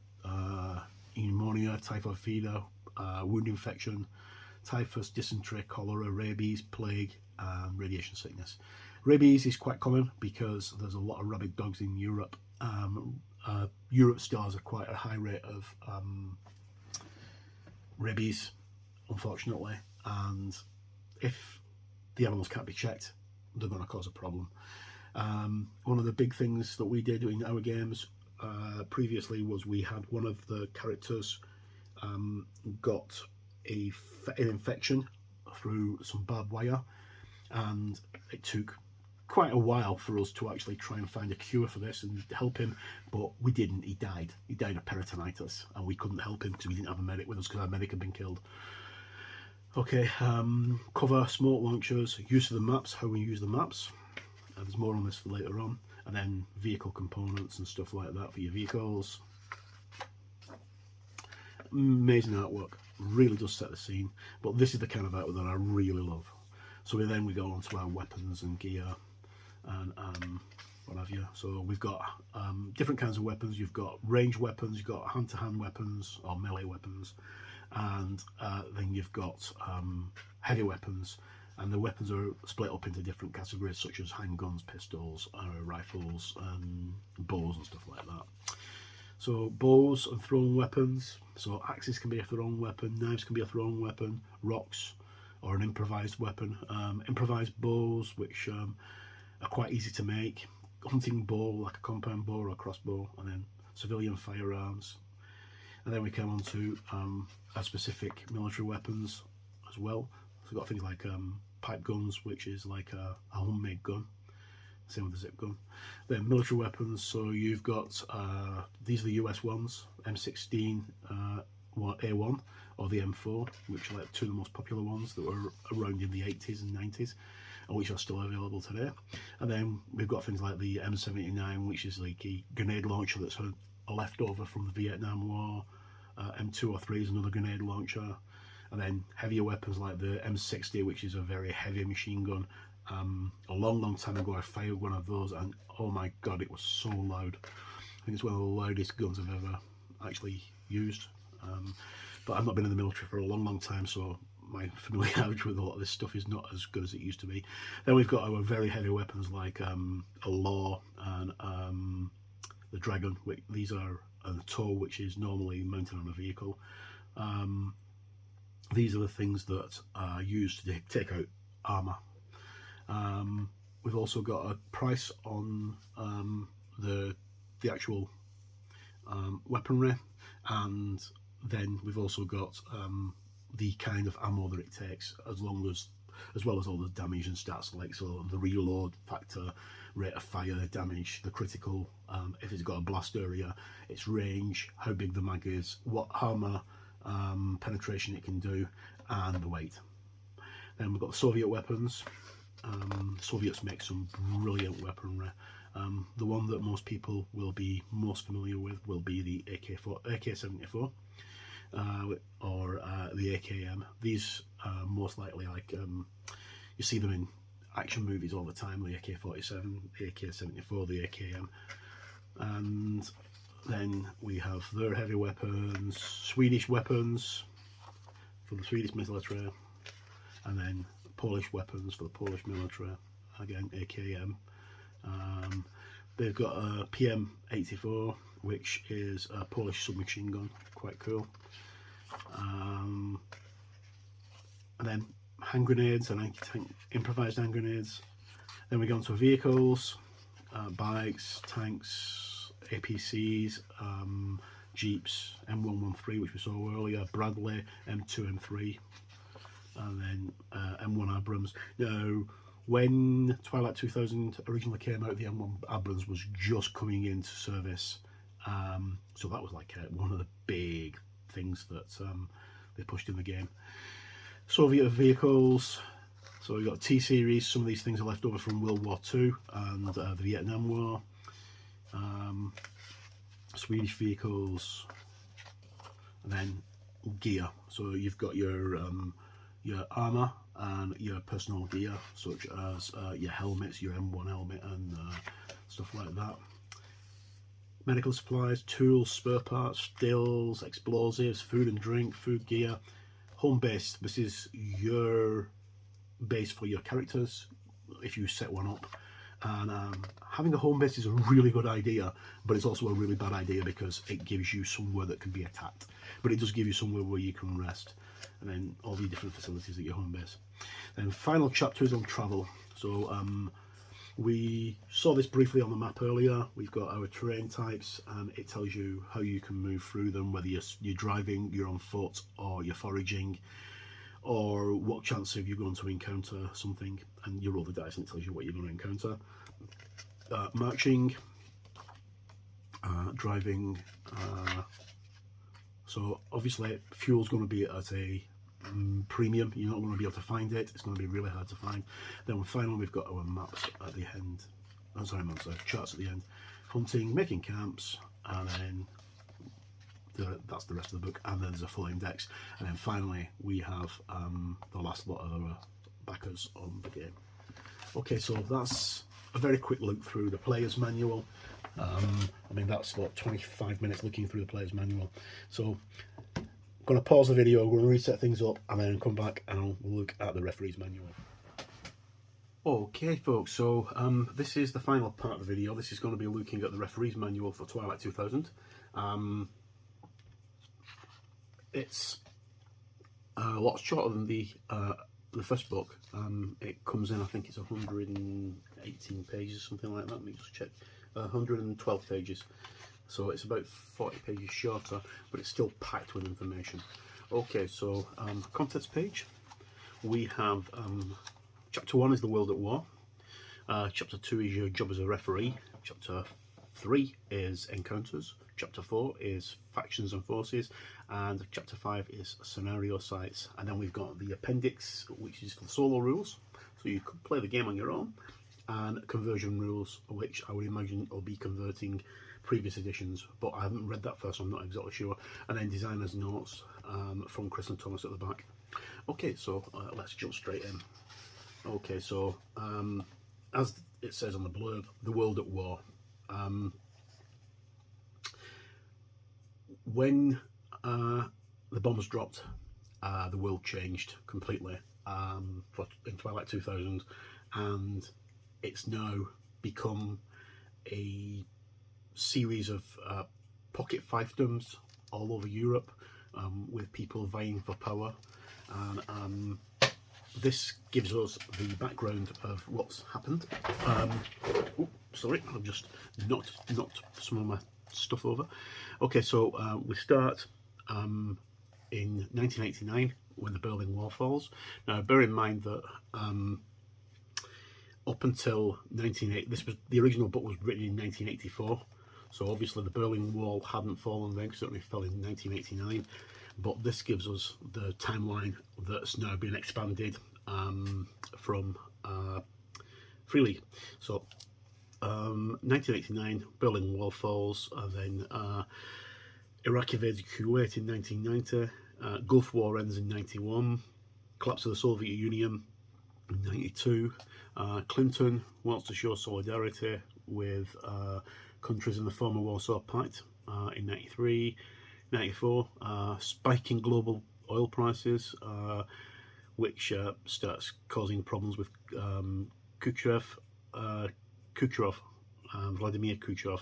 [SPEAKER 1] pneumonia, typhoid fever, wound infection, typhus, dysentery, cholera, rabies, plague, and radiation sickness. Rabies is quite common because there's a lot of rabid dogs in Europe. Europe still has quite a high rate of rabies, unfortunately, and if the animals can't be checked, they're going to cause a problem. One of the big things that we did in our games previously was we had one of the characters got an infection through some barbed wire, and it took quite a while for us to actually try and find a cure for this and help him, but we didn't. He died of peritonitis, and we couldn't help him because we didn't have a medic with us because our medic had been killed. Okay, cover, smoke launchers, use of the maps, how we use the maps. There's more on this for later on. And then vehicle components and stuff like that for your vehicles. Amazing artwork, really does set the scene. But this is the kind of artwork that I really love. So then we go on to our weapons and gear and what have you. So we've got different kinds of weapons. You've got range weapons, you've got hand-to-hand weapons or melee weapons, and then you've got heavy weapons. And the weapons are split up into different categories, such as handguns, pistols, rifles, bows and stuff like that. So bows and thrown weapons. So axes can be a thrown weapon, knives can be a thrown weapon, rocks or an improvised weapon. Improvised bows, which are quite easy to make. Hunting bow, like a compound bow or a crossbow, and then civilian firearms. And then we come on to our specific military weapons as well. So we've got things like pipe guns, which is like a homemade gun, same with the zip gun. Then military weapons, so you've got these are the US ones, M16 A1 or the M4, which are like two of the most popular ones that were around in the 80s and 90s, and which are still available today. And then we've got things like the M79, which is like a grenade launcher that's a leftover from the Vietnam War. M203 is another grenade launcher. And then heavier weapons like the M60, which is a very heavy machine gun. A long time ago I fired one of those and oh my god, it was so loud. I think it's one of the loudest guns I've ever actually used. But I've not been in the military for a long time, so my familiarity with a lot of this stuff is not as good as it used to be. Then we've got our very heavy weapons like a law and the dragon. These are a tow, which is normally mounted on a vehicle. These are the things that are used to take out armour. We've also got a price on the actual weaponry, and then we've also got the kind of ammo that it takes, as well as all the damage and stats, like so the reload factor, rate of fire, damage, the critical, if it's got a blast area, its range, how big the mag is, what armour penetration it can do, and the weight. Then we've got the Soviet weapons. Soviets make some brilliant weaponry. The one that most people will be most familiar with will be the AK-74 or the AKM. These are most likely like you see them in action movies all the time, the AK-47, the AK-74, the AKM. And then we have their heavy weapons, Swedish weapons for the Swedish military, and then Polish weapons for the Polish military, again AKM. They've got a PM-84, which is a Polish submachine gun, quite cool. And then hand grenades and anti-tank improvised hand grenades. Then we go on to vehicles, bikes, tanks, APCs, Jeeps, M113, which we saw earlier, Bradley, M2, M3, and then M1 Abrams. Now, when Twilight 2000 originally came out, the M1 Abrams was just coming into service, so that was like one of the big things that they pushed in the game. Soviet vehicles, so we've got T-series. Some of these things are left over from World War II and the Vietnam War. Swedish vehicles, and then gear. So you've got your armour and your personal gear, such as your helmets, your M1 helmet, and stuff like that. Medical supplies, tools, spare parts, stills, explosives, food and drink, food gear. Home base, this is your base for your characters if you set one up. And having a home base is a really good idea, but it's also a really bad idea because it gives you somewhere that can be attacked. But it does give you somewhere where you can rest, and then all the different facilities at your home base. Then final chapter is on travel. So we saw this briefly on the map earlier. We've got our terrain types, and it tells you how you can move through them, whether you're driving, you're on foot, or you're foraging, or what chance have you going to encounter something, and you roll the dice and it tells you what you're going to encounter. Marching, driving, so obviously fuel's going to be at a premium, you're not going to be able to find it. It's going to be really hard to find. Then finally we've got our maps at the end. Oh, sorry, maps, charts at the end. Hunting, making camps, and then that's the rest of the book. And then there's a full index. And then finally we have the last lot of our backers on the game. Okay, so that's a very quick look through the player's manual. I mean, that's what, 25 minutes looking through the player's manual. So I'm going to pause the video, we're going to reset things up, and then come back and we'll look at the referee's manual. Okay folks, so this is the final part of the video. This is going to be looking at the referee's manual for Twilight 2000. It's a lot shorter than the first book. It comes in, I think it's 118 pages, something like that. Let me just check. 112 pages. So it's about 40 pages shorter, but it's still packed with information. Okay, so contents page. We have chapter 1 is the world at war. Chapter 2 is your job as a referee. Chapter 3 is encounters. Chapter 4 is factions and forces, and chapter 5 is scenario sites. And then we've got the appendix, which is for solo rules, so you could play the game on your own, and conversion rules, which I would imagine will be converting previous editions, but I haven't read that first, so I'm not exactly sure. And then designer's notes from Chris and Thomas at the back. Okay, so let's jump straight in. Okay, so as it says on the blurb, the world at war. When the bombs dropped, the world changed completely in Twilight 2000, and it's now become a series of pocket fiefdoms all over Europe, with people vying for power. And this gives us the background of what's happened. Sorry, I've just knocked some of my stuff over. Okay, so we start in 1989 when the Berlin Wall falls. Now, bear in mind that up until the original book was written in 1984. So obviously the Berlin Wall hadn't fallen then, certainly fell in 1989. But this gives us the timeline that's now been expanded from freely. So 1989, Berlin Wall falls, and then Iraq invades Kuwait in 1990, Gulf War ends in 91, collapse of the Soviet Union in 92, Clinton wants to show solidarity with countries in the former Warsaw Pact in 93, 94, spiking global oil prices, which starts causing problems with Vladimir Kucherov,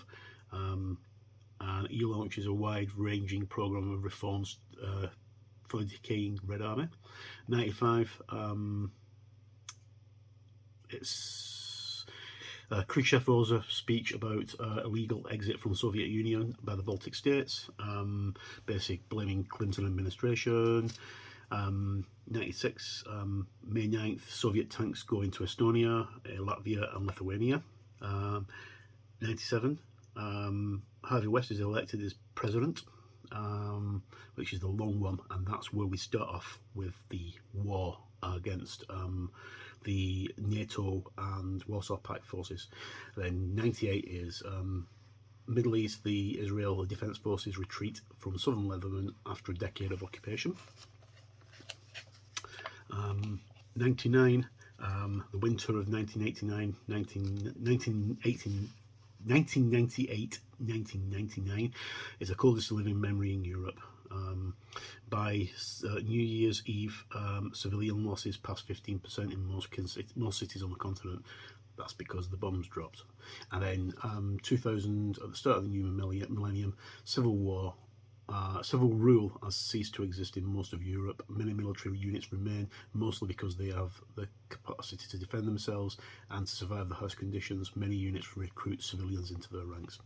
[SPEAKER 1] and he launches a wide-ranging program of reforms for the decaying Red Army. 95, it's Khrushchev owes a speech about illegal exit from the Soviet Union by the Baltic states, basically blaming Clinton administration. 96, May 9th, Soviet tanks go into Estonia, Latvia and Lithuania. 97, Harvey West is elected as president, which is the long one, and that's where we start off with the war against the NATO and Warsaw Pact forces. Then 98 is Middle East, the Israel Defense Forces retreat from southern Lebanon after a decade of occupation. 99, the winter of 1998-1999 is the coldest living memory in Europe. By New Year's Eve, civilian losses passed 15% in most cities on the continent. That's because the bombs dropped. And then 2000, at the start of the new millennium, civil war. Civil rule has ceased to exist in most of Europe. Many military units remain, mostly because they have the capacity to defend themselves and to survive the harsh conditions. Many units recruit civilians into their ranks.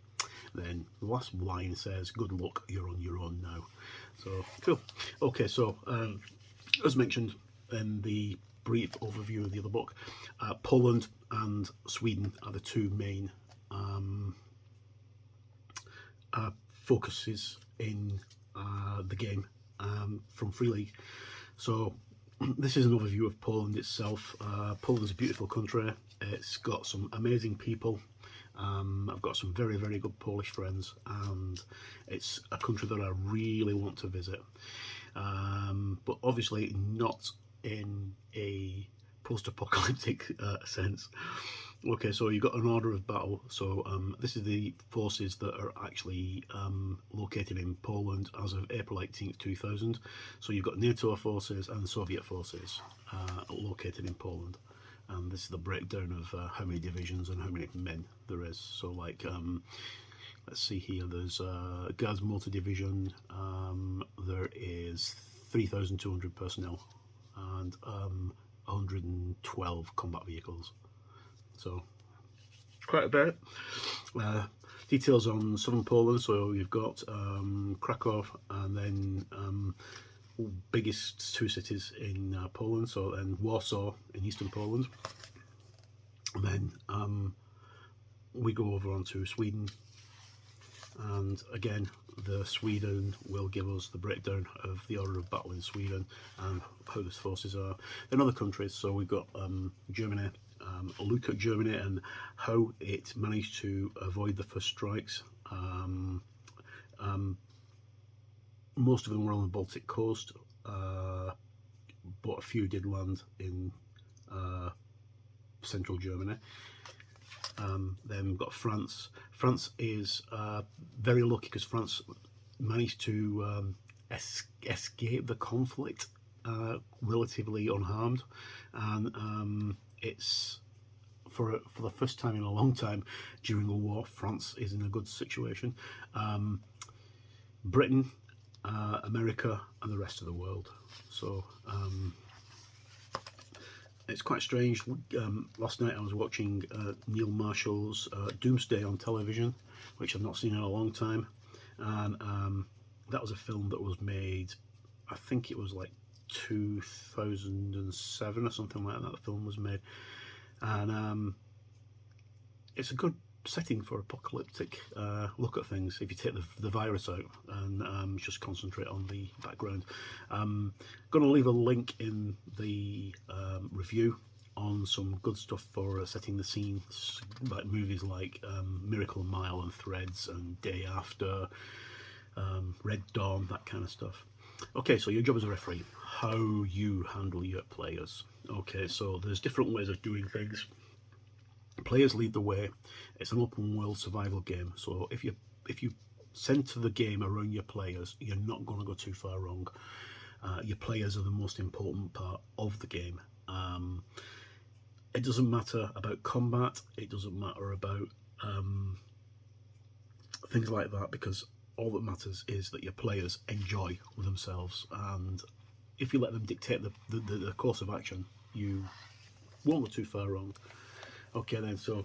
[SPEAKER 1] Then the last line says, "Good luck, you're on your own now." So, cool. Okay, so as mentioned in the brief overview of the other book, Poland and Sweden are the two main focuses in the game from Free League. So this is an overview of Poland itself. Poland is a beautiful country. It's got some amazing people. I've got some very, very good Polish friends, and it's a country that I really want to visit. But obviously not in a post-apocalyptic sense. Okay, so you've got an order of battle. So this is the forces that are actually located in Poland as of April 18th, 2000. So you've got NATO forces and Soviet forces located in Poland. And this is the breakdown of how many divisions and how many men there is. So like, let's see here, there's Guards Motor Division, there is 3,200 personnel and 112 combat vehicles. So quite a bit. Details on southern Poland, so you've got Krakow and then biggest two cities in Poland, so then Warsaw in eastern Poland, and then we go over onto Sweden, and again the Sweden will give us the breakdown of the order of battle in Sweden and how the forces are in other countries. So we've got Germany, a look at Germany and how it managed to avoid the first strikes. Most of them were on the Baltic coast, but a few did land in central Germany. Then we've got France. France is very lucky because France managed to escape the conflict relatively unharmed, and it's for the first time in a long time during a war, France is in a good situation. Britain, America and the rest of the world. So it's quite strange. Last night I was watching Neil Marshall's Doomsday on television, which I've not seen in a long time, and that was a film that was made, I think it was like 2007 or something like that. The film was made, and it's a good setting for apocalyptic look at things if you take the virus out and just concentrate on the background. I'm going to leave a link in the review on some good stuff for setting the scene, like movies like Miracle Mile and Threads and Day After, Red Dawn, that kind of stuff. Okay, so your job as a referee, how you handle your players. Okay, so there's different ways of doing things. Players lead the way. It's an open world survival game, so if you center the game around your players, you're not going to go too far wrong. Your players are the most important part of the game. It doesn't matter about combat, it doesn't matter about things like that, because all that matters is that your players enjoy themselves, and if you let them dictate the course of action, you won't go too far wrong. Okay then, so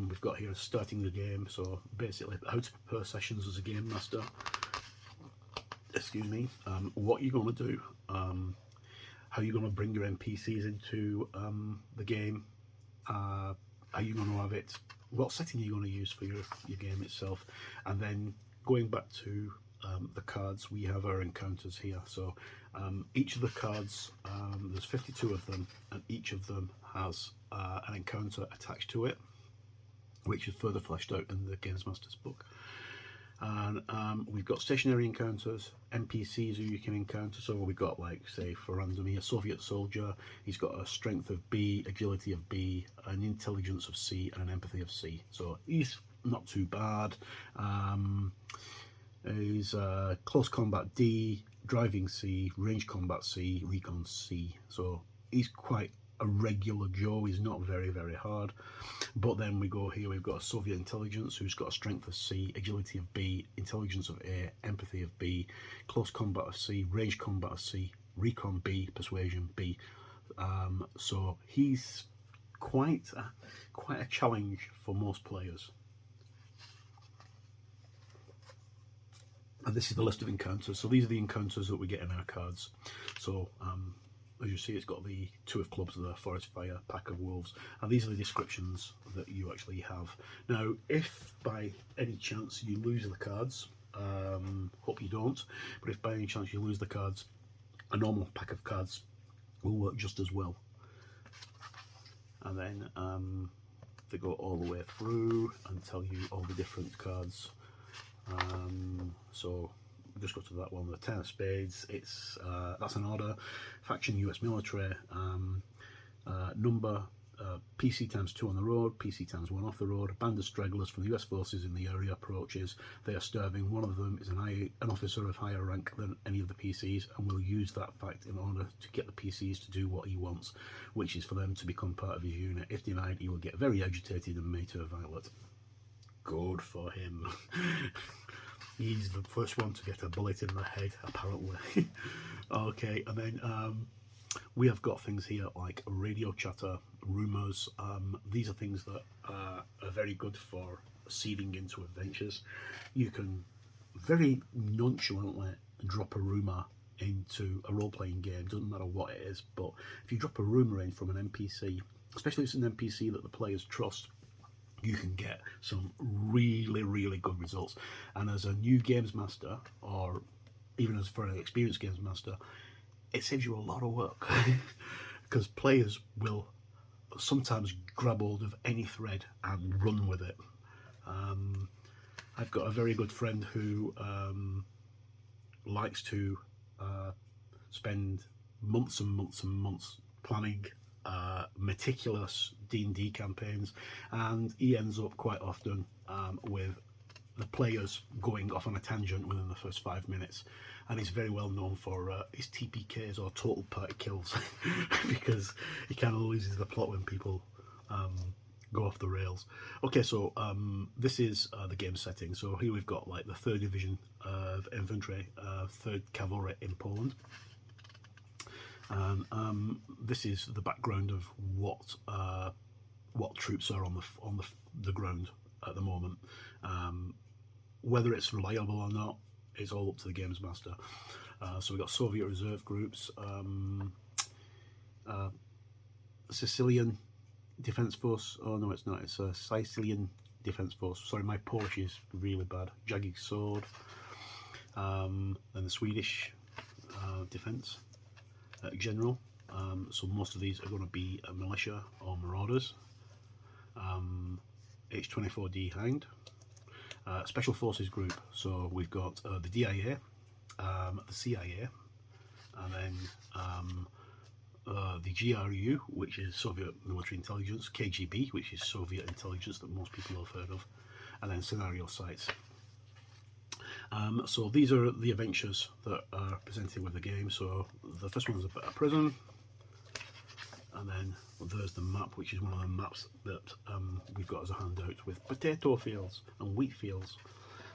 [SPEAKER 1] we've got here starting the game, so basically how to prepare sessions as a game master. Excuse me. What you're going to do, how you're going to bring your NPCs into the game, how you're going to have it, what setting you're going to use for your game itself, and then going back to the cards, we have our encounters here. So each of the cards, there's 52 of them, and each of them has an encounter attached to it, which is further fleshed out in the Games Master's book. And we've got stationary encounters, NPCs who you can encounter. So we've got, like, say for random here, Soviet soldier. He's got a strength of B, agility of B, an intelligence of C, and an empathy of C. So he's not too bad. He's close combat D, driving C, range combat C, recon C. So he's quite a regular Joe. He's not very, very hard. But then we go here, we've got a Soviet intelligence who's got a strength of C, agility of B, intelligence of A, empathy of B, close combat of C, range combat of C, recon B, persuasion B. So he's quite a challenge for most players. And this is the list of encounters. So these are the encounters that we get in our cards. So as you see, it's got the Two of Clubs, the Forest Fire, Pack of Wolves, and these are the descriptions that you actually have. Now, if by any chance you lose the cards, hope you don't, but if by any chance you lose the cards, a normal pack of cards will work just as well. And then they go all the way through and tell you all the different cards. So just go to that one, the 10 of spades. It's that's an order, faction US military, number, PC times 2 on the road, PC times 1 off the road. Band of stragglers from the US forces in the area approaches. They are starving. One of them is an officer of higher rank than any of the PCs, and will use that fact in order to get the PCs to do what he wants, which is for them to become part of his unit. If denied, he will get very agitated and may turn violent. Good for him. He's the first one to get a bullet in the head, apparently. Okay, and then we have got things here like radio chatter, rumours. These are things that are very good for seeding into adventures. You can very nonchalantly drop a rumour into a role-playing game, doesn't matter what it is, but if you drop a rumour in from an NPC, especially if it's an NPC that the players trust, you can get some really, really good results. And as a new games master, or even as for an experienced games master, it saves you a lot of work because players will sometimes grab hold of any thread and run with it. I've got a very good friend who likes to spend months and months and months planning meticulous D&D campaigns, and he ends up quite often with the players going off on a tangent within the first 5 minutes, and he's very well known for his TPKs, or total party kills, because he kind of loses the plot when people go off the rails. Okay, so this is the game setting. So here we've got like the 3rd Division of Infantry, 3rd Cavalry in Poland. This is the background of what troops are on the ground at the moment. Whether it's reliable or not is all up to the games master. So we've got Soviet reserve groups, Sicilian Defence Force. Oh no, it's not. It's a Sicilian Defence Force. Sorry, my Polish is really bad. Jagged Sword. Then the Swedish Defence General. So most of these are going to be militia or marauders. H24D Hound. Special Forces Group. So we've got the DIA, the CIA, and then the GRU, which is Soviet Military Intelligence, KGB, which is Soviet intelligence that most people have heard of, and then scenario sites. So these are the adventures that are presented with the game. So the first one is about a prison, and then there's the map, which is one of the maps that we've got as a handout, with potato fields and wheat fields.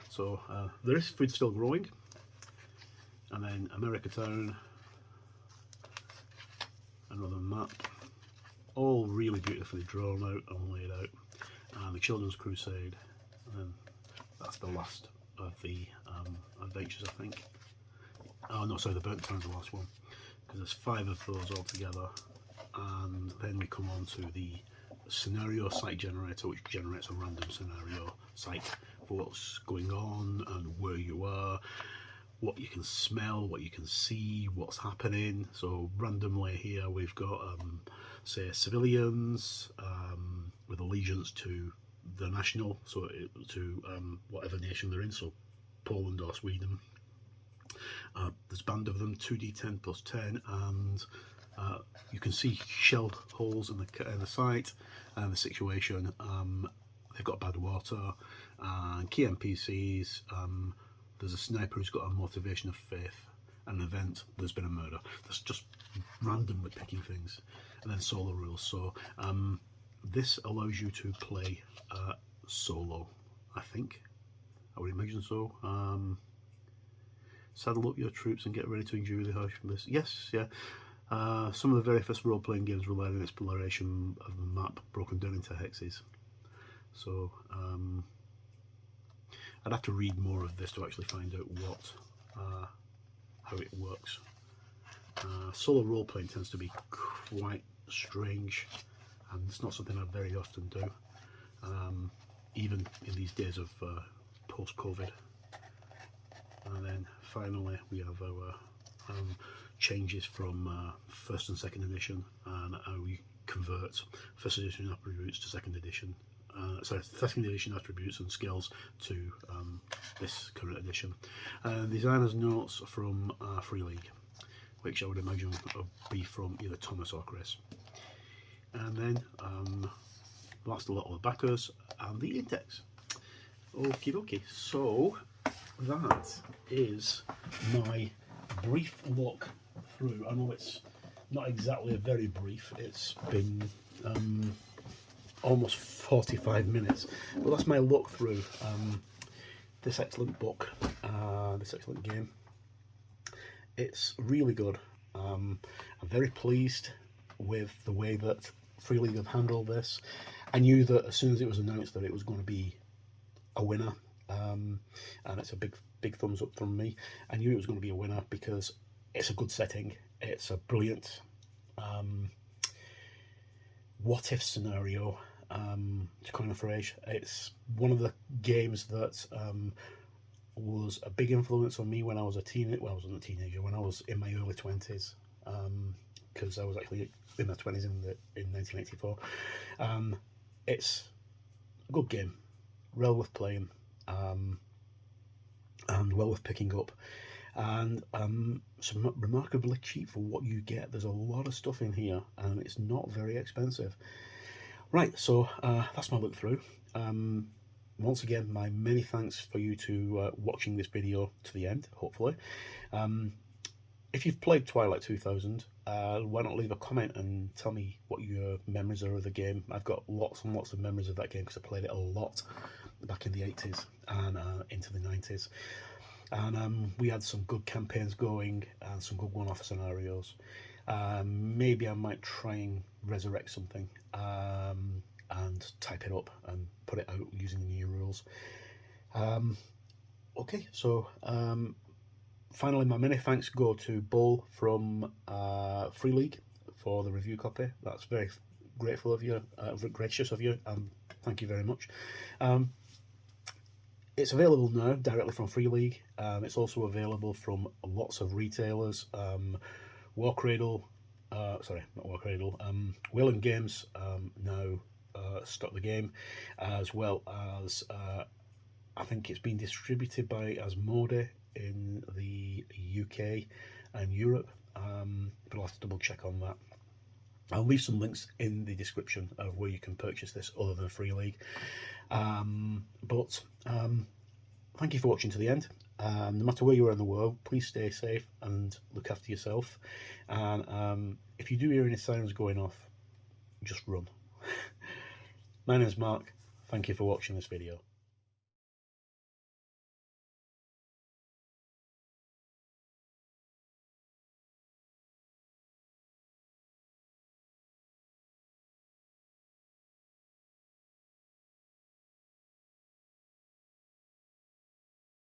[SPEAKER 1] So there is food still growing. And then America Town, another map, all really beautifully drawn out and laid out. And the Children's Crusade, and then that's the last of the adventures, I think. Oh no, sorry, the Burnt Town's the last one, because there's 5 of those all together. And then we come on to the scenario site generator, which generates a random scenario site for what's going on and where you are, what you can smell, what you can see, what's happening. So randomly here we've got say civilians with allegiance to the national, so to whatever nation they're in, so Poland or Sweden. There's a band of them, 2d10 plus 10, and you can see shelled holes in the site and the situation. They've got bad water, and key NPCs. There's a sniper who's got a motivation of faith, an event, there's been a murder. That's just randomly picking things. And then solo rules. So this allows you to play solo, I think. I would imagine so. Saddle up your troops and get ready to endure the harsh from this. Yes, yeah. Some of the very first role-playing games relied on exploration of the map broken down into hexes. So I'd have to read more of this to actually find out how it works. Solo role-playing tends to be quite strange, and it's not something I very often do, even in these days of post-COVID. And then finally we have our changes from first and second edition, and how you convert first edition attributes to second edition. Second edition attributes and skills to this current edition. Designer's notes from Free League, which I would imagine would be from either Thomas or Chris. And then last, a lot of the backers and the index. Okie dokie, so that is my brief look through. I know it's not exactly a very brief, it's been almost 45 minutes, but that's my look through this excellent book, this excellent game. It's really good. I'm very pleased with the way that Free League have handled this. I knew that as soon as it was announced that it was going to be a winner, and it's a big thumbs up from me. I knew it was going to be a winner because it's a good setting. It's a brilliant what if scenario, to coin a phrase. It's one of the games that was a big influence on me when I was a teenager. Well, I wasn't a teenager, when I was in my early 20s, because I was actually in my 20s in 1984. It's a good game, well worth playing, and well worth picking up, and some remarkably cheap for what you get. There's a lot of stuff in here, and it's not very expensive. Right, so that's my look through. Once again, my many thanks for you to watching this video to the end, hopefully. If you've played Twilight 2000, why not leave a comment and tell me what your memories are of the game. I've got lots and lots of memories of that game because I played it a lot back in the 80s and into the 90s. And we had some good campaigns going and some good one-off scenarios. Maybe I might try and resurrect something and type it up and put it out using the new rules. Okay, so finally, my many thanks go to Bull from Free League for the review copy. That's very grateful of you, gracious of you. Thank you very much. It's available now directly from Free League. It's also available from lots of retailers. Warcradle, sorry, not Warcradle. Wayland Games now stock the game, as well as I think it's been distributed by Asmodee in the UK and Europe, but I'll have to double check on that. I'll leave some links in the description of where you can purchase this other than Free League. Thank you for watching to the end. No matter where you are in the world, please stay safe and look after yourself. And if you do hear any sirens going off, just run. My name's Mark. Thank you for watching this video.